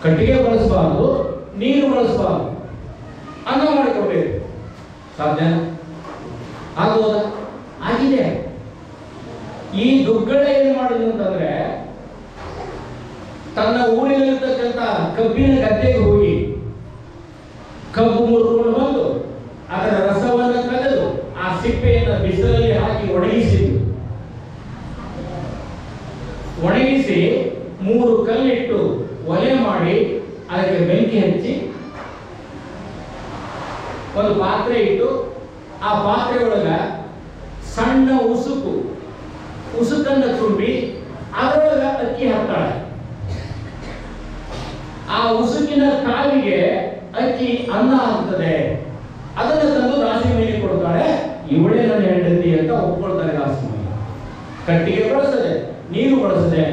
ಕಟ್ಟಿಗೆ ಬಳಸಬಾರ್ದು, ನೀರು ಬಳಸಬಾರ್ದು, ಅನ್ನ ಮಾಡಿಕೊಡ್ಬೇಕು. ಸಾಧ್ಯ ಆಗೋದ? ಆಗಿದೆ. ಈ ದುಗ್ಗಳೆ ಏನು ಮಾಡಿದ್ರು ಅಂತಂದ್ರೆ, ತನ್ನ ಊರಿನಲ್ಲಿರ್ತಕ್ಕಂಥ ಕಬ್ಬಿನ ಗದ್ದೆಗೆ ಹೋಗಿ ಕಬ್ಬು ಮುರ್ಕೊಂಡು ಬಂದು ಅದರ ರಸವನ್ನು ತೆಗೆದು ಆ ಸಿಪ್ಪೆಯನ್ನು ಬಿಸಿಲಲ್ಲಿ ಹಾಕಿ ಒಣಗಿಸಿ 3 ಕಲ್ಲಿಟ್ಟು ಒಲೆ ಮಾಡಿ ಅದಕ್ಕೆ ಬೆಂಕಿ ಹಚ್ಚಿ ಒಂದು ಪಾತ್ರೆ ಇಟ್ಟು ಆ ಪಾತ್ರೆ ಒಳಗ ಸಣ್ಣ ಉಸುಕನ್ನು ತುಂಬಿ ಅದರೊಳಗ ಅಕ್ಕಿ ಹಾಕ್ತಾಳೆ. ಆ ಉಸುಕಿನ ಕಾಲಿಗೆ ಅಕ್ಕಿ ಅನ್ನ ಆಗ್ತದೆ. ಅದನ್ನು ತಂದು ದಾಸಿಮಯ್ಯನಿಗೆ ಕೊಡ್ತಾಳೆ. ಇವಳೇ ನನ್ನ ಹೆಂಡತಿ ಅಂತ ಒಪ್ಕೊಳ್ತಾರೆ ದಾಸಿಮಯ್ಯ. ಕಟ್ಟಿಗೆ ಬಳಸದೆ, ನೀರು ಬಳಸದೆ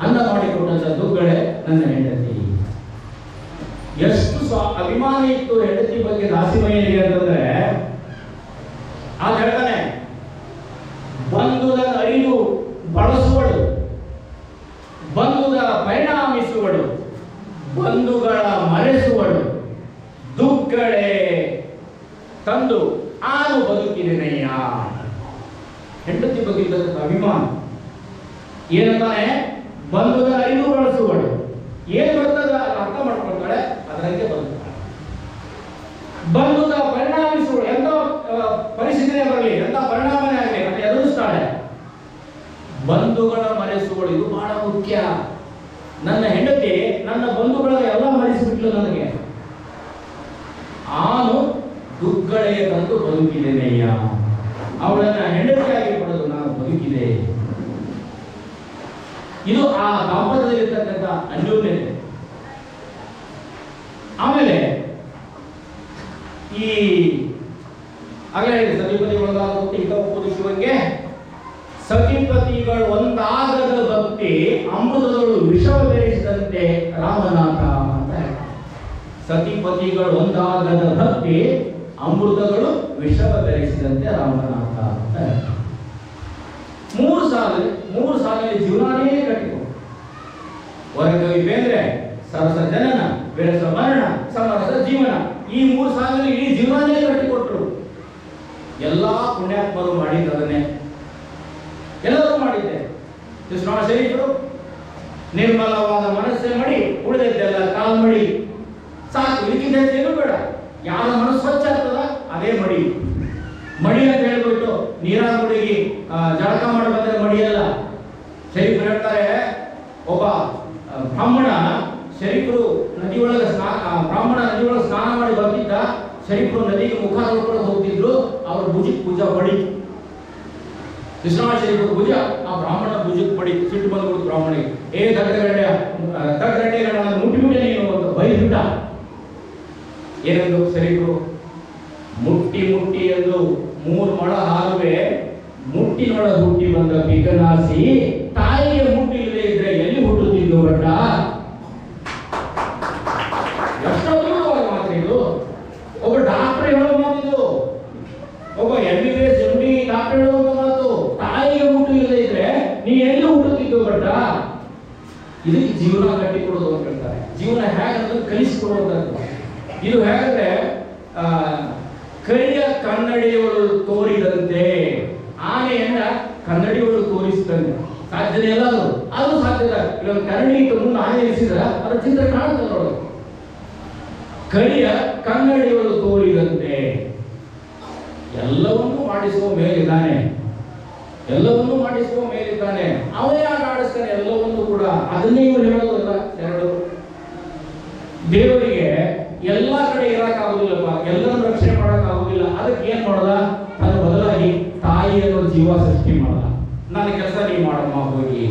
ಅನ್ನ ಮಾಡಿಕೊಟ್ಟಂತ ದುಗ್ಗಳೆ ನನ್ನ ಹೆಂಡತಿ. ಎಷ್ಟು ಅಭಿಮಾನ ಇತ್ತು ಹೆಂಡತಿ ಬಗ್ಗೆ ದಾಸಿಮಯ್ಯನಿಗೆ ಅಂತಂದ್ರೆ, ಆಗ ಹೇಳ್ತಾನೆ, ಬಂಧುದ ಅರಿದು ಬಳಸುವಳು, ಬಂಧುದ ಪರಿಣಾಮಿಸುವಳು, ಬಂಧುಗಳ ಮರೆಸುವಳು, ದುಗ್ಗಳೆ ತಂದು ಆನು ಬದುಕಿದೆನಯ್ಯ. ಹೆಂಡತಿ ಬಗ್ಗೆ ಇದ್ದಂಥ ಅಭಿಮಾನ ಏನಂತಾನೆ, ಬಂಧುದ ಅರಿವು ಬಳಸುವಳು, ಏನ್ ಬರ್ತದ ಅರ್ಥ ಮಾಡ್ಕೊಳ್ತಾಳೆ, ಅದರಂತೆ ಬದುಕ್ತಾಳೆ. ಬಂಧುದ ಪರಿಣಾಮಿಸುವಳು, ಎಂತ ಪರಿಸ್ಥಿತಿನೇ ಬರಲಿ, ಎಂತ ಪರಿಣಾಮನೇ ಆಗಲಿ ಅಂತ ಎದುರಿಸ್ತಾಳೆ. ಬಂಧುಗಳ ಮರೆಸುವಳು, ಇದು ಬಹಳ ಮುಖ್ಯ. ನನ್ನ ಹೆಂಡತಿ ನನ್ನ ಬಂಧುಗಳ ಎಲ್ಲ ಮರೆಸಿಬಿಟ್ಲು ನನಗೆ. ಆನು ದುಗ್ಗಳೆಯ ತಂದು ಬದುಕಿದ್ದೇನೆಯ್ಯ, ಅವಳನ್ನ ಹೆಂಡತಿಯಾಗಿ ಪಡೆದು ನಾನು ಬದುಕಿದೆ. ಇದು ಆ ದಾಂಪತ್ಯದಲ್ಲಿರ್ತಕ್ಕಂಥ ಅನ್ಯೋನ್ಯತೆ. ಆಮೇಲೆ ಈ ಆಗಲೇ ಸತಿಪತಿಗಳೊಂದಾಗುತ್ತೆ ಈಗ ಒಪ್ಪುದು ಶಿವಂಗೆ. ಸತಿಪತಿಗಳು ಒಂದಾಗದ ಭಕ್ತಿ ಅಮೃತದಳು ವಿಷವ ಬೆರೆಸಿದಂತೆ ರಾಮನಾಥ ಅಂತ ಹೇಳ್ತಾರೆ. ಸತಿಪತಿಗಳು ಒಂದಾಗದ ಭಕ್ತಿ ಅಮೃತಗಳು ವಿಷವ ಬೆರೆಸಿದಂತೆ ರಾಮನಾಥ ಅಂತ ಹೇಳ್ತಾರೆ. 3 ಸಾಲಲ್ಲಿ ಜೀವನನೇ ಕಟ್ಟಿಕೊಂಡು ಹೊರಕವಿ ಬೇಂದ್ರೆ ಸರಸ ಜನನ ಬೆರಸ ಮರಣ ಸಮರಸ ಜೀವನ, ಈ 3 ಸಾಲಲ್ಲಿ ಇಡೀ ಜೀವನನೇ ಕಟ್ಟಿಕೊಟ್ರು. ಎಲ್ಲಾ ಪುಣ್ಯಾತ್ಮರು ಮಾಡಿದ್ದನ್ನೇ, ಎಲ್ಲರೂ ಮಾಡಿದ್ದೆ. ಕೃಷ್ಣ ಶರೀಫರು ನಿರ್ಮಲವಾದ ಮನಸ್ಸೇ ಮಾಡಿ, ಉಳಿದದ್ದೆಲ್ಲ ಕಾಲ್ ಮಡಿ ಸಾಕು, ಇದಕ್ಕಿಂತೇನು ಬೇಡ. ಯಾರ ಮನಸ್ಸು ಸ್ವಚ್ಛ ಆಗ್ತದ ಅದೇ ಮಡಿ. ಮಡಿ ಅಂತ ಹೇಳ್ಬಿಟ್ಟು ನೀರಾಗ ಹುಡುಗಿ ಜಳಕ ಮಾಡಿ ಬಂದ್ರೆ ಮಡಿಯಲ್ಲ. ಶರೀಫರು ಹೇಳ್ತಾರೆ, ಒಬ್ಬ ಬ್ರಾಹ್ಮಣ ಶರೀಫರು ನದಿಯೊಳಗೆ ಸ್ನಾನ ಮಾಡಿ ಬರ್ತಿದ್ದ. ಶರೀಫರು ನದಿಗೆ ಮುಖ ತೊಳ್ಕೊಂಡು ಹೋಗ್ತಿದ್ರು. ಅವ್ರ ಭುಜಕ್ಕೆ ಭುಜ ಬಡಿ, ಕೃಷ್ಣ ಶರೀಫರು ಭುಜ ಆ ಬ್ರಾಹ್ಮಣ ಭುಜಕ್ಕೆ ಬಡಿ. ಸಿಟ್ಟು ಬಂದ್ಬಿಡ್ತು ಬ್ರಾಹ್ಮಣಿಗೆ, ದಡ್ಡಗಡ್ಡೆ ನನ್ನ ಮುಟ್ಟಿಬಿಟ್ಟೆ ನೀನು ಅಂತ ಬೈದ್ಬಿಟ್ಟ. ಏನಂದು ಶರೀಫರು, ಮುಟ್ಟಿ ಎಂದು 3 ಮೊಳ ಹಾರುವೆ, ಮುಟ್ಟಿನೊಳ ಹುಟ್ಟಿ ಬಂದ ಬಿಗನಾಸಿ, ತಾಯಿಗೆ ಮುಟ್ಟಿಲ್ಲದೆ ಇದ್ರೆ ಎಲ್ಲಿ ಹುಟ್ಟುತ್ತಿದ್ದು ಬಟ್ಟ. ಎಷ್ಟೊಂದು ಮಾತು ಇದು. ಒಬ್ಬ ಡಾಕ್ಟರ್ ಹೇಳೋ ಮಾತಿದು, ಒಬ್ಬ MBBS MD ಡಾಕ್ಟರ್ ಹೇಳೋ ಮಾತು. ತಾಯಿಗೆ ಮುಟ್ಟು ಇಲ್ಲದೆ ಇದ್ರೆ ನೀ ಎಲ್ಲಿ ಹುಟ್ಟುತ್ತಿದ್ದು ಬಟ್ಟ. ಇದಕ್ಕೆ ಜೀವನ ಕಟ್ಟಿಕೊಡೋದು ಅಂತ ಹೇಳ್ತಾರೆ. ಜೀವನ ಹೇಗಂದ್ರೆ ಕಲಿಸಿಕೊಡುವಂಥದ್ದು. ಇದು ಹೇಗಂದ್ರೆ ಕರಿಯ ಕನ್ನಡಿಯವರು ತೋರಿದಂತೆ, ಆನೆಯನ್ನ ಕನ್ನಡಿಯವರು ತೋರಿಸಿದಂತೆ. ಸಾಧ್ಯತೆ ಎಲ್ಲ ಅದು ಸಾಧ್ಯದ. ಇವಾಗ ಕನ್ನಡಿ ಮುಂದೆ ಆನೆ ಇರಿಸಿದ್ರ ಅದರ ಚಿತ್ರ ಕಾಣುತ್ತದೆ ನೋಡಿ. ಕರಿಯ ಕನ್ನಡಿಯವರು ತೋರಿದಂತೆ ಎಲ್ಲವನ್ನೂ ಮಾಡಿಸುವ ಮೇಲಿದ್ದಾನೆ, ಎಲ್ಲವನ್ನೂ ಮಾಡಿಸುವ ಮೇಲಿದ್ದಾನೆ. ಅವನೇ ಆಟ ಆಡಿಸ್ತಾನೆ ಎಲ್ಲವನ್ನೂ ಕೂಡ. ಅದನ್ನೇ ಇವರು ಹೇಳೋದಲ್ಲ. ಎರಡು ದೇವರಿಗೆ ಎಲ್ಲ ಕಡೆ ಇರಕ್ಕಾಗುದಿಲ್ಲಪ್ಪ, ಎಲ್ಲರನ್ನು ರಕ್ಷಣೆ ಮಾಡಕ್ಕಾಗುದಿಲ್ಲ. ಅದಕ್ಕೆ ಏನ್ ಮಾಡದ, ಅದ್ರ ಬದಲಾಗಿ ತಾಯಿ ಅನ್ನೋ ಜೀವ ಸೃಷ್ಟಿ ಮಾಡದ. ನನ್ನ ಕೆಲಸ ನೀವು ಮಾಡಮ್ಮ ಹೋಗಿ,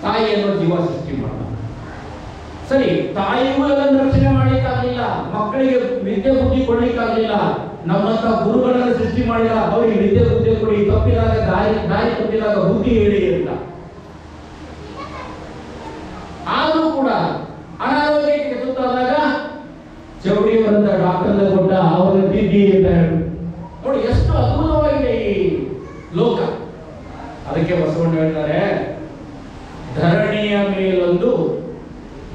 ತಾಯಿ ಅನ್ನೋ ಜೀವ ಸೃಷ್ಟಿ ಮಾಡದ. ಸರಿ, ತಾಯಿಗೂ ಎಲ್ಲರನ್ನು ರಕ್ಷಣೆ ಮಾಡ್ಲಿಕ್ಕಾಗಲಿಲ್ಲ, ಮಕ್ಕಳಿಗೆ ವಿದ್ಯೆ ಬುದ್ಧಿ ಕೊಡ್ಲಿಕ್ಕಾಗಲಿಲ್ಲ. ನಮ್ಮಂತ ಗುರುಗಳನ್ನು ಸೃಷ್ಟಿ ಮಾಡಿಲ್ಲ, ಅವರಿಗೆ ವಿದ್ಯೆ ಬುದ್ಧಿ ಕೊಡಿ, ತಪ್ಪಿದಾಗ ದಾರಿ ತಪ್ಪಿದಾಗ ಬುದ್ಧಿ ಹೇಳಿ ಅಂತ. ಆದ್ರೂ ಕೂಡ ಅನಾರೋಗ್ಯಕ್ಕೆ ತುತ್ತಾದಾಗ ಚೌಡಿಯವರಂತ ಡಾಕ್ಟರ್ ಕೊಟ್ಟ, ಅವರ ತಿದ್ದಿ ಅಂತ ನೋಡಿ. ಎಷ್ಟು ಅದ್ಭುತವಾಗಿದೆ ಈ ಲೋಕ. ಅದಕ್ಕೆ ಬಸವಣ್ಣ ಹೇಳ್ತಾರೆ, ಧರಣಿಯ ಮೇಲೊಂದು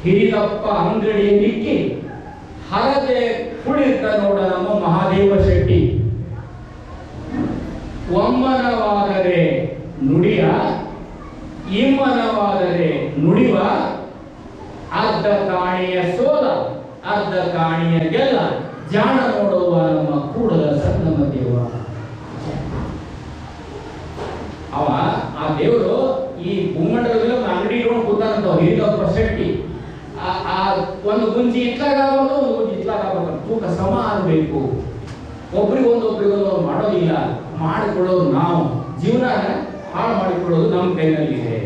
ಹಿರಿದಪ್ಪ ಅಂಗಡಿ ನಿಕ್ಕಿ ಹರದೆ ಕುಳಿತ ನೋಡ ನಮ್ಮ ಮಹಾದೇವ ಶೆಟ್ಟಿ. ಒಮ್ಮನವಾದರೆ ನುಡಿಯ, ಇಮ್ಮನವಾದರೆ ನುಡಿವ, ಅರ್ಧ ಕಾಣಿಯ ಸೋಲ ಅರ್ಧ ಕಾಣಿಯ ಗೆಲ್ಲ, ಜಾಣ ನೋಡುವ ನಮ್ಮ ಕೂಡಲ ಸಣ್ಣಮ ದೇವ. ಅವ ಆ ದೇವರು ಈ ಭೂಮಂಡಲದಲ್ಲಿ ಒಂದು ಅಂಗಡಿ ಇಟ್ಕೊಂಡು ಕೂತಾನಂತ ಹಿರಿದಪ್ಪ ಶೆಟ್ಟಿ. ಆ ಒಂದು ಗುಂಜಿ ಇತ್ಲಾಗಬಹುದು, ಒಂದು ಗುಂಜಿ ಇತ್ಲಾಗಬೇಕು, ತೂಕ ಸಮ ಆಗಬೇಕು. ಒಬ್ರಿಗೊಂದೊಬ್ರಿಗೊಂದು ಮಾಡೋದಿಲ್ಲ, ಮಾಡಿಕೊಳ್ಳೋದು ನಾವು. ಜೀವನ ಹಾಳು ಮಾಡಿಕೊಳ್ಳೋದು ನಮ್ಮ ಕೈನಲ್ಲಿದೆ.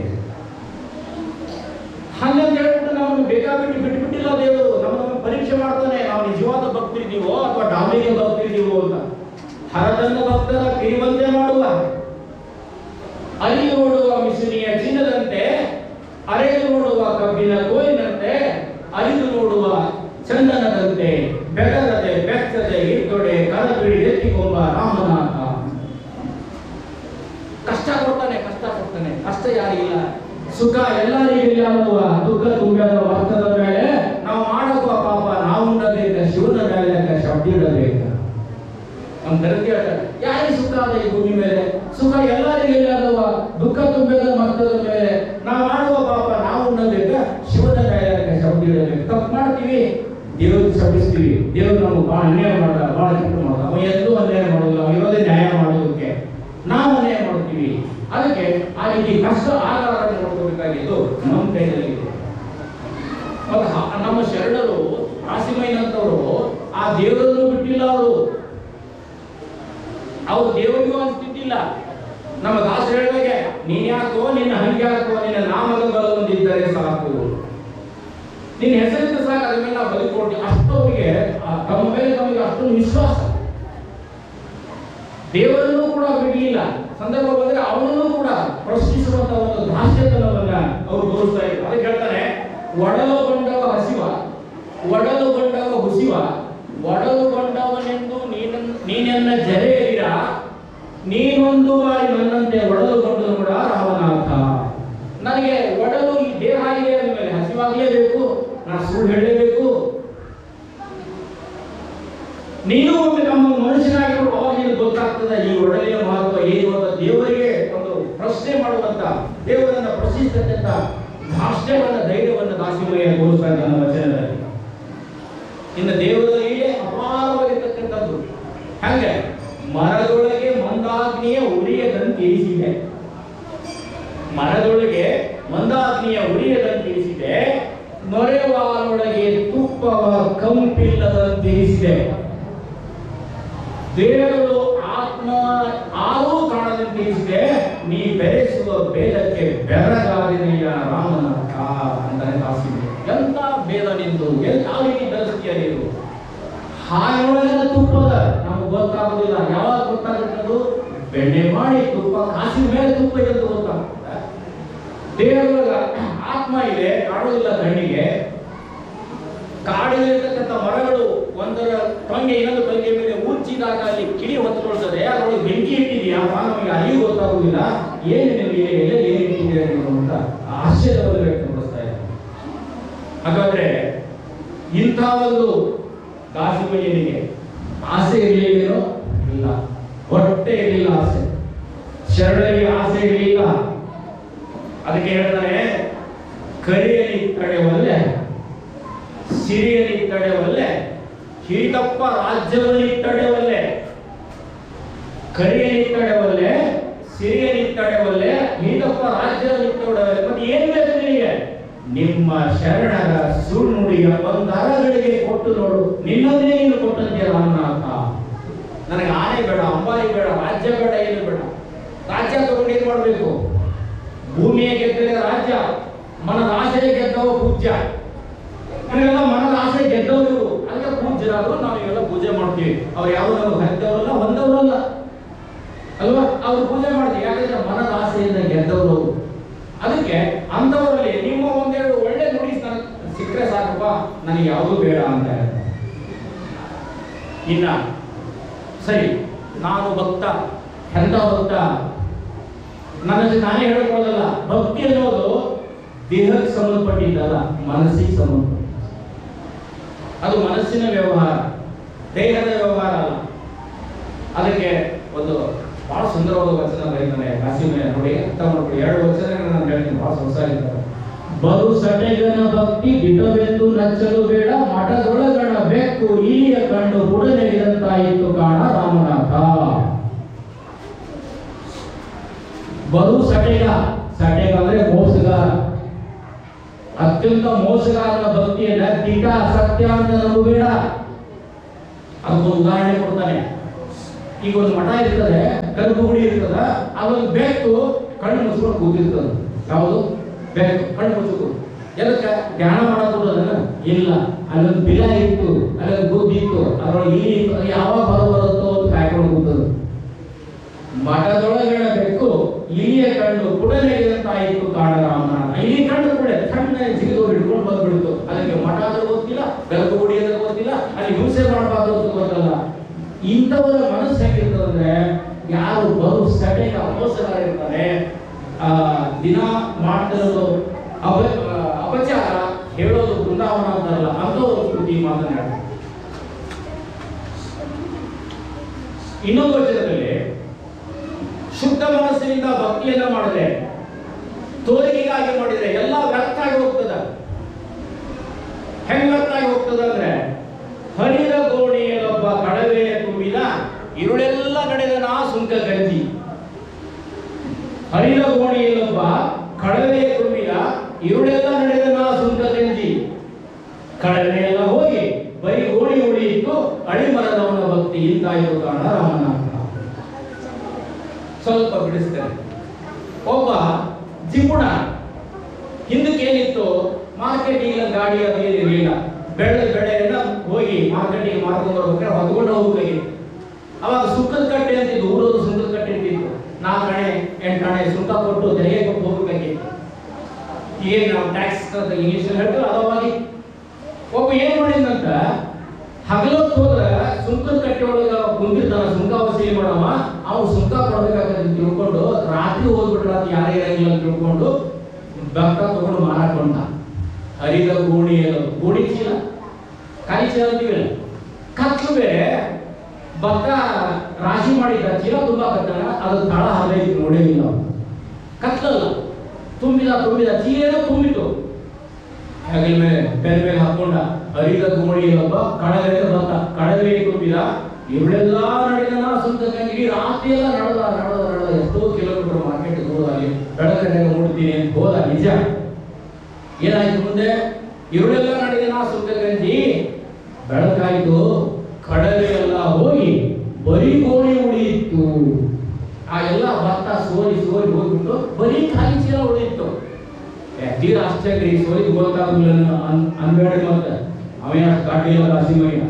ಹಂಗಂತ ಹೇಳ್ಬಿಟ್ಟು ನಮ್ಮನ್ನು ಬೇಕಾಬಿಟ್ಟು ಬಿಟ್ಟುಬಿಟ್ಟಿಲ್ಲ ದೇವರು. ನಮ್ಮನ್ನು ಪರೀಕ್ಷೆ ಮಾಡ್ತಾನೆ, ನಾವು ನಿಜವಾದ ಭಕ್ತರಿದ್ದೀವೋ ಅಥವಾ ಡಾಂಬಿಗೆ ಭಕ್ತರಿದ್ದೀವೋ ಅಂತ. ಹರದನ್ನ ಭಕ್ತರ ಕಿರಿವಂತೆ ಮಾಡುವ, ಅಲ್ಲಿ ನೋಡುವ ಮಿಸುನಿಯ ಚಿನ್ನದಂತೆ, ಅರೆದು ನೋಡುವ ಕಬ್ಬಿನ ಕೋಲಿನಂತೆ, ಅರಿದು ನೋಡುವ ಚಂದನದಂತೆ, ಬೆದರದೆ ಬೆಚ್ಚದೆ ಇದ್ದೊಡೆ ಕರಬಿಡಿ ಎತ್ತಿಕೊಂಬ ರಾಮನಾಥ. ಕಷ್ಟ ಕೊಡ್ತಾನೆ, ಕಷ್ಟ ಯಾರಿಗಿಲ್ಲ, ಸುಖ ಎಲ್ಲರಿಗಿಲ್ಲ ಅನ್ನುವ ದುಃಖ ತುಂಬಿದ ವರ್ತದ ಮೇಲೆ ನಾವು ಮಾಡುವ ಪಾಪ ನಾವು ಉಂಡಬೇಕು, ಶಿವನ ಮೇಲೆ ಶಬ್ದ ಇಡಬೇಕು. ನಮ್ಮ ಧರತಿ ಯಾರಿಗೆ ಸುಖ ಅದ ಈ ಭೂಮಿ ಮೇಲೆ? ಸುಖ ಎಲ್ಲರಿಗಿಲ್ಲ ಅನ್ನುವ ದುಃಖ ತುಂಬಿದ ಮರ್ತದ ಮೇಲೆ ನಾವು ಮಾಡುವ ಪಾಪ ನಾವು ಉಣ್ಣಬೇಕು, ಶಿವನ ಮೇಲೆ ಶಬ್ದ ಇಡಬೇಕು. ತಪ್ಪು ಮಾಡ್ತೀವಿ, ದೇವರು ಶಪಿಸ್ತೀವಿ. ದೇವರು ನಮ್ಗೆ ಬಹಳ ಅನ್ಯಾಯ ಮಾಡಲ್ಲ, ಬಹಳ ಕೆಟ್ಟ ಮಾಡಲ್ಲ. ಅವ ಎಲ್ಲೂ ಅನ್ಯಾಯ ಮಾಡೋದಿಲ್ಲ, ಅವ ಇರೋದೇ ನ್ಯಾಯ ಮಾಡೋದಕ್ಕೆ. ನಾವು ಅನ್ಯಾಯ ಮಾಡ್ತೀವಿ. ಅದಕ್ಕೆ ಆ ರೀತಿ ಕಷ್ಟ ಆಗಾರವನ್ನು ನೋಡ್ಕೋಬೇಕಾಗಿದ್ದು ನಮ್ಮ ಕೈಯಲ್ಲಿದೆ. ಮತ್ತು ನಮ್ಮ ಶರಣರು ರಾಸಿಮಯ್ಯನಂತವರು ಆ ದೇವರನ್ನು ಬಿಟ್ಟಿಲ್ಲ. ಅವರು ದೇವರಿಗೂ ಅನ್ಸ್ತಿದ್ದಿಲ್ಲ. ನಮ್ಮ ದಾಸ ಹೇಳಿದಾಗೆ, ನೀನ್ ಯಾಕೋ ನಿನ್ನ ಹಂಗೆ ಹಾಕೋ, ನಿನ್ನ ನಾಮದ ಬಲ ಹೊಂದಿದ್ದರೆ ಸಾಕು, ನಿನ್ನ ಹೆಸರಿದ್ದ ಸಾಕು, ಅದ್ರ ಮೇಲೆ ನಾವು ಬದುಕೊಡ್ತೀವಿ. ಅಷ್ಟವರಿಗೆ ತಮ್ಮ ಮೇಲೆ ತಮಗೆ ಅಷ್ಟೊಂದು ವಿಶ್ವಾಸ. ದೇವರನ್ನು ಕೂಡ ಬಿಡಲಿಲ್ಲ. ಸಂದರ್ಭ ಬಂದ್ರೆ ಅವನನ್ನು ಕೂಡ ಪ್ರಶ್ನಿಸುವಂತ ಒಂದು ದಾಸ್ಯತನವನ್ನ ಅವರು ತೋರಿಸ್ತಾ ಇದ್ದಾರೆ. ಅದಕ್ಕೆ ಹೇಳ್ತಾರೆ, ಒಡಲುಗೊಂಡವ ಹಸಿವ, ಒಡಲುಗೊಂಡವ ಹುಸಿವ, ಒಡಲುಗೊಂಡವನೆಂದು ನೀನೆನ್ನ ಜರೆಯದಿರ, ನೀನೊಂದು ಬಾರಿ ನನ್ನಂತೆ ಒಡಲುಗೊಂಡು ಕೂಡ ರಾಮನಾಥ. ನನಗೆ ಒಡಲು ಈ ದೇಹ ಇದೆ ಅಂದಮೇಲೆ ಹಸಿವಾಗಲೇಬೇಕು, ನಾನು ಸುಳ್ಳು ಹೇಳಲೇಬೇಕು. ನೀನು ಒಮ್ಮೆ ನಮ್ಮ ಮನುಷ್ಯನಾಗಿರೋ ಅವಾಗ ಗೊತ್ತಾಗ್ತದೆ ಈ ಒಡಲಿನ ಮಹತ್ವ ಏನು ಅಂತ. ದೇವರಿಗೆ ಒಂದು ಪ್ರಶ್ನೆ ಮಾಡುವಂತ, ದೇವರನ್ನ ಪ್ರಶ್ನಿಸತಕ್ಕಂಥ ಭಾಷೆವನ್ನ, ಧೈರ್ಯವನ್ನು ದಾಸಿಮಯ್ಯ ತೋರಿಸ್ತಾ ಇದ್ದ ನಮ್ಮ ವಚನದಲ್ಲಿ. ಇನ್ನು ದೇವರ ಲೀಲೆ ಅಪಾರವಾಗಿರ್ತಕ್ಕಂಥದ್ದು. ಹಾಗೆ ಮರದೊಳಗೆ ಮಂದಾಗ್ನಿಯ ಉರಿಯದಂತಿರಿಸಿದೆ, ಮರದೊಳಗೆ ಮಂದಾಗ್ನಿಯ ಉರಿಯದಂತಿರಿಸಿದೆ, ನೊರೆವಾಲೊಳಗೆ ತುಪ್ಪವ ಕಂಪಿಲ್ಲದಂತಿರಿಸಿದೆ, ದೇವರು ಆತ್ಮ ಆರೂ ಕಾಣದಂತಿರಿಸಿದೆ, ನೀ ಬೆರೆಸುವ ಭೇದಕ್ಕೆ ಬೆರಗಾದಿದೆಯ ರಾಮನಾಥ ಅಂತಾನೆ ದಾಸಿದೆ. ಎಂತ ಭೇದ ನಿಂದು, ಯಾವ ರೀತಿ ಬೆರೆಸ್ತೀಯ ನೀನು? ಹಾಯೊಳಗಿನ ತುಪ್ಪದ ನಮ್ಗೆ ಗೊತ್ತಾಗುದಿಲ್ಲ. ಯಾವಾಗ ಗೊತ್ತಾಗುತ್ತದು? ಬೆಣ್ಣೆ ಮಾಡಿ ತುಪ್ಪ ಕಾಸಿನ ಮೇಲೆ ತುಪ್ಪ ಎಂದು ಗೊತ್ತಾಗ್ತದೆ. ದೇವರ ಆತ್ಮ ಇದೆ, ಕಾಣುವುದಿಲ್ಲ ಕಣ್ಣಿಗೆ. ಕಾಡಿನಲ್ಲಿರ್ತಕ್ಕಂಥ ಮರಗಳು ಒಂದರ ಟೊಂಗೆ ಇನ್ನೊಂದು ಟೊಂಗೆ ಮೇಲೆ ಉಚ್ಚಿದಾಗ ಅಲ್ಲಿ ಕಿಡಿ ಹೊತ್ಕೊಳ್ತದೆ. ಅದರೊಳಗೆ ಬೆಂಕಿ ಇಟ್ಟಿದೆಯಾ ನಮಗೆ ಅಲ್ಲಿಯೂ ಗೊತ್ತಾಗುವುದಿಲ್ಲ. ಏನಿದೆ ಏನು ಇಟ್ಟಿದೆ ಅಂತ ಆಶ್ಚರ್ಯವನ್ನು ವ್ಯಕ್ತಪಡಿಸ್ತಾ ಇದೆ. ಹಾಗಾದ್ರೆ ಇಂಥ ಒಂದು ದಾಸಿಮಯ್ಯನಿಗೆ ಆಸೆ ಇರಲಿಲ್ಲೇನೋ? ಇಲ್ಲ, ಹೊಟ್ಟೆ ಇರಲಿಲ್ಲ ಆಸೆ. ಶರಣರಿಗೆ ಆಸೆ ಇರಲಿಲ್ಲ. ಅದಕ್ಕೆ ಹೇಳ್ತಾರೆ, ಕರಿಯಲಿ ತಡೆವಲ್ಲೆ, ಸಿರಿಯಲಿ ತಡೆವಲ್ಲೆ, ಹಿರಿತಪ್ಪ ರಾಜ್ಯವಲ್ಲಿ ತಡೆವಲ್ಲೆ. ಕರಿಯಲಿ ತಡೆವಲ್ಲೆ, ಸಿರಿಯಲಿ ತಡೆವಲ್ಲೆ, ಹಿರಿತಪ್ಪ ರಾಜ್ಯದಲ್ಲಿ ತಡೆವಲ್ಲೆ. ಮತ್ತೆ ಏನ್ ಬೇಕು ನಿನಗೆ? ನಿಮ್ಮ ಶರಣರ ಸುಳ್ನುಡಿಯ ಒಂದರಗಳಿಗೆ ಕೊಟ್ಟು ನೋಡು, ನಿನ್ನದೇ ನೀನು ಕೊಟ್ಟಂತೆ ರಾಮನಾಥ. ನನಗೆ ಆನೆ ಬೇಡ, ಅಂಬಾರಿ ಬೇಡ, ರಾಜ್ಯ ಬೇಡ, ಏನು ಬೇಡ. ರಾಜ್ಯ ತಗೊಂಡು ಏನ್ ಮಾಡಬೇಕು? ಭೂಮಿಯ ಗೆದ್ದರೆ ರಾಜ್ಯ, ಮನದ ಆಸೆ ಗೆದ್ದವ ಪೂಜ್ಯ. ಇವೆಲ್ಲ ಮನದ ಆಸೆ ಗೆದ್ದವರು, ಅದಕ್ಕೆ ಪೂಜ್ಯರಾದ್ರು. ನಾವು ಇವೆಲ್ಲ ಪೂಜೆ ಮಾಡ್ತೀವಿ. ಅವ್ರು ಯಾವ ನಾವು ಹರಿದವರಲ್ಲ, ಹೊಂದವರಲ್ಲ ಅಲ್ವಾ? ಅವ್ರು ಪೂಜೆ ಮಾಡ್ತೀವಿ, ಯಾಕಂದ್ರೆ ಮನದ ಆಸೆಯಿಂದ ಗೆದ್ದವರು. ಅದಕ್ಕೆ ಅಂಥವರಲ್ಲಿ ನಿಮ್ಮ ಒಂದೆರಡು ಒಳ್ಳೆ ನುಡಿ ಸಿಕ್ಕರೆ ಸಾಕಪ್ಪ, ನನಗೆ ಯಾವುದೂ ಬೇಡ ಅಂತ ಹೇಳ್ತಾರೆ. ಇನ್ನ ಸರಿ, ನಾನು ಭಕ್ತ, ಎಂಥ ಭಕ್ತ? ನನ್ನ ನಾನೇ ಹೇಳ್ಕೊಳ್ಳೋದಲ್ಲ. ಭಕ್ತಿ ಅನ್ನೋದು ದೇಹಕ್ಕೆ ಸಂಬಂಧಪಟ್ಟಿದ್ದಲ್ಲ, ಮನಸ್ಸಿಗೆ ಸಂಬಂಧಪಟ್ಟ. ಅದು ಮನಸ್ಸಿನ ವ್ಯವಹಾರ, ದೇಹದ ವ್ಯವಹಾರ ಅಲ್ಲ. ಅದಕ್ಕೆ ಒಂದು ಬಹಳ ಸುಂದರವಾದ ವಚನ ಬರೀತಾನೆ ಕಾಸಿಮೆ. ನೋಡಿ, ಅರ್ಥ ಮಾಡ್ಕೊಳ್ಳಿ. 2 ವಚನಗಳನ್ನ ನಾನು ಹೇಳ್ತೀನಿ, ಬಹಳ ಹೊಸಾಗಿರ್ತಾರೆ. ಬರು ಸಟೆಗನ ಭಕ್ತಿ ಬಿಡವೆಂದು ನಚ್ಚಲು ಬೇಡ, ಮಠದೊಳಗಣ ಬೆಕ್ಕು ಇಲಿಯ ಕಂಡು ಬುಡನೆಗೆದಂತಾಯಿತು ಕಾಣ ರಾಮನಾಥ. ಬರು ಸಟೆಗ, ಸಟೆಗ ಅಂದ್ರೆ ಮೋಸಗಾರ, ಅತ್ಯಂತ ಮೋಸಗಾರನ ಭಕ್ತಿಯನ್ನ ದಿಟ ಸತ್ಯ ಅಂತ ನಂಬಬೇಡ. ಅದಕ್ಕೊಂದು ಉದಾಹರಣೆ ಕೊಡ್ತಾನೆ. ಈಗ ಒಂದು ಮಠ ಇರ್ತದೆ, ಗರ್ಭಗುಡಿ ಇರ್ತದ, ಅದೊಂದು ಬೆಕ್ಕು ಕಣ್ಣು ಮುಚ್ಕೊಂಡು ಕೂತಿರ್ತದ. ಯಾವುದು? ಬೆಕ್ಕು ಕಣ್ಣು ಮುಚ್ಚಿಕೊಂಡು. ಎದಕ್ಕೆ? ಧ್ಯಾನ ಮಾಡೋದನ್ನ ಇಲ್ಲ, ಅಲ್ಲೊಂದು ಬಿಲ ಇತ್ತು, ಅಲ್ಲೊಂದು ಬುದ್ಧಿ ಇತ್ತು, ಅದರೊಳಗೆ ಇಲಿ ಇತ್ತು, ಅದು ಯಾವಾಗ ಬರುತ್ತೋ ಅಂತ ಕಾಯ್ಕೊಂಡು ಕೂತದ. ಮಠದೊಳಗಣ ಬೆಕ್ಕು ಇಲಿಯ ಕಂಡು ಕುಡನೆಗೆದಂತಾಯಿತು ಕಾಣ ರಾಮನಾಥ. ಇಲಿ ಕಂಡು ಕೂಡ ಸಣ್ಣ ಜಿಗಿದು ಹಿಡ್ಕೊಂಡು ಬಂದ್ಬಿಡ್ತು. ಅದಕ್ಕೆ ಮಠ ಆದ್ರೂ ಗೊತ್ತಿಲ್ಲ, ಗರ್ಭಗುಡಿ ಆದ್ರೂ ಗೊತ್ತಿಲ್ಲ, ಅಲ್ಲಿ ಹಿಂಸೆ ಮಾಡಬಾರ್ದು ಅಂತ ಗೊತ್ತಲ್ಲ. ಇಂಥವರ ಮನಸ್ಸು ಹೇಗಿರ್ತದಂದ್ರೆ, ಯಾರು ಬರು ಸಟೆಗ ಮೋಸಗಾರ ಇರ್ತಾರೆ, ದಿನ ಮಾಡ್ತಿರೋದು ಅಪಚಾರ ಹೇಳೋದು ಬೃಂದಾವನ ಅಂತಾರಲ್ಲ, ಅಂಥವ್ರ ಕೃತಿ ಮಾತನಾಡ್ತಾರೆ. ಇನ್ನೊಂದು ವಚನದಲ್ಲಿ ಶುದ್ಧ ಮನಸ್ಸಿನಿಂದ ಭಕ್ತಿಯನ್ನ ಮಾಡಿದ್ರೆ, ತೋರಿಕೆಗಾಗಿ ಮಾಡಿದ್ರೆ ಎಲ್ಲ ವ್ಯರ್ಥ ಆಗಿ ಹೋಗ್ತದ. ಹೆಂಗ್ ವ್ಯರ್ಥ ಆಗಿ ಹೋಗ್ತದ ಅಂದ್ರೆ, ಹರಿದ ಗೋಣಿಯಲ್ಲೊಬ್ಬ ಕಡವೆ ತುಂಬಿದ ಇರುಳೆಲ್ಲ ನಡೆದನ ಸುಂಕ ಗಂಜಿ. ಹರಿದ ಗೋಣಿಯಲ್ಲೊಬ್ಬ ಕಡವೆ ತುಂಬಿದ ಇರುಳೆಲ್ಲ ನಡೆದನ ಸುಂಕ ಗಂಜಿ. ಕಡವೆ ಎಲ್ಲ ಹೋಗಿ ಬರೀ ಗೋಣಿ ಉಳಿಯಿತು, ಅಡಿಮರದವನ ಭಕ್ತಿ ಇಂತಾಯಿತು ಕಾಣ ರಾಮನಾಥ. ಸ್ವಲ್ಪ ಬಿಡಿಸ್ತೇನೆ. ಒಬ್ಬ ಜಿಪುಣ, ಹಿಂದಕ್ಕೆ ಏನಿತ್ತು, ಮಾರ್ಕೆಟಿಂಗ್ ಗಾಡಿ ಅದು ಏನಿರಲಿಲ್ಲ, ಬೆಳೆಯನ್ನ ಹೋಗಿ ಮಾರ್ಕೆಟಿಗೆ ಮಾರ್ಕೊಂಡು ಬರ್ಬೇಕಾದ್ರೆ ಹೊತ್ಕೊಂಡು ಹೋಗ್ಬೇಕಿತ್ತು. ಅವಾಗ ಸುಂಕದ ಕಟ್ಟೆ ಅಂತಿದ್ದು, ಊರವರು ಸುಂಕದ ಕಟ್ಟೆ ಅಂತಿತ್ತು. 4 ಅಣೆ 8 ಅಣೆ ಸುಂಕ ಕೊಟ್ಟು ತೆರಿಗೆ ಕೊಟ್ಟು ಹೋಗ್ಬೇಕಿತ್ತು. ಏನು ನಾವು ಟ್ಯಾಕ್ಸ್ ಇಂಗ್ಲಿಷ್ ಹೇಳ್ತೀವಿ ಅದವಾಗಿ. ಒಬ್ಬ ಏನ್ ಮಾಡಿದಂತ, ಹಗಲೊತ್ತು ಹೋದ್ರೆ ಸುಂಕದ ಕಟ್ಟೆ ಒಳಗೆ ಕುಂತಿರ್ತಾನ, ಸುಂಕ ವಸೂಲಿ ಮಾಡವ. ಅವ್ನು ಸುಂಕ ಕೊಡ್ಬೇಕಾಗತ್ತೆ ತಿಳ್ಕೊಂಡು ರಾತ್ರಿ ಹೋಗ್ಬಿಟ್ರೆ ಅದು ಯಾರೇ ಇರಂಗಿಲ್ಲ ಅಂತ ತಿಳ್ಕೊಂಡು ಭಕ್ತ ತಗೊಂಡು ಮಾರಾಕೊಂಡ. ಹರಿದ ಗೋಣಿ ಗೋಣಿ ಚೀಲ, ಕಾಯಿ ಚೀಲ ಅಂತೀವಿಲ್ಲ, ಕತ್ಲು ಬೇರೆ. ಭಕ್ತ ರಾಶಿ ಮಾಡಿದ್ದ ಚೀಲ ತುಂಬಾ ಕತ್ತಾನ, ಅದು ತಳ ಹರಿದು ನೋಡೇ ಇಲ್ಲ. ಕತ್ಲಲ್ಲ, ತುಂಬಿದ ಚೀಲೇನೋ ತುಂಬಿತು. ಹೆಗಲ ಮೇಲೆ ಬೆನ್ನ ಮೇಲೆ ಹಾಕೊಂಡ. ಹರಿದ ಗೋಣಿಯಲ್ಲೊಬ್ಬ ಕಡವೆ ಬಂತ, ಕಡವೆ ತುಂಬಿದ ಇವಳೆಲ್ಲ ನಡೆದನ ಸುಂಕ ಗಂಜಿ. ರಾತ್ರಿ ಎಲ್ಲ ನಡೆದ ಎಷ್ಟೋ ಕಿಲೋಮೀಟರ್ ಮಾರ್ಕೆಟ್ ಹೋದ, ಅಲ್ಲಿ ಬೆಳಕನ್ನೇ ನೋಡ್ತೀನಿ ಅಂತ ಹೋದ. ನಿಜ. ಏನಾಯ್ತು ಮುಂದೆ? ಇವಳೆಲ್ಲ ನಡೆದನ ಸುಂಕ ಗಂಜಿ. ಬೆಳಕಾಯ್ತು, ಕಡವೆ ಎಲ್ಲ ಹೋಗಿ ಬರೀ ಗೋಣಿ ಉಳಿಯಿತ್ತು. ಆ ಎಲ್ಲ ಭತ್ತ ಸೋರಿ ಹೋಗ್ಬಿಟ್ಟು ಬರೀ ಖಾಲಿ ಚೀಲ ಉಳಿಯಿತ್ತು. ತೀರ ಆಶ್ಚರ್ಯ, ಸೋರಿ ಗೊತ್ತಾಗಲಿಲ್ಲ ಅನ್ಬೇಡ. ಮತ್ತೆ ಅವೇನ ಗಾಡಿ ಇಲ್ಲ, ರಾಶಿಮಯ್ಯ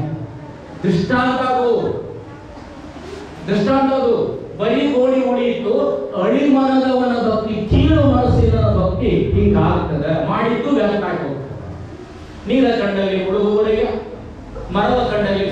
ದೃಷ್ಟಾಂತ ಅದು. ಬರೀ ಗೋಣಿ ಉಳಿಯಿತು, ಅಡಿಮನದವನ ಭಕ್ತಿ, ಕೀಳು ಮನಸ್ಸಿನ ಭಕ್ತಿ ಹಿಂಗಾಗ್ತದೆ. ಮಾಡಿದ್ದು ವ್ಯರ್ಥ ಆಗಿ ಹೋಗ್ತದೆ. ನೀರ ಕಂಡಲ್ಲಿ ಮುಳುಗುವವರೆಗೆ, ಮರದ ಕಂಡಲ್ಲಿ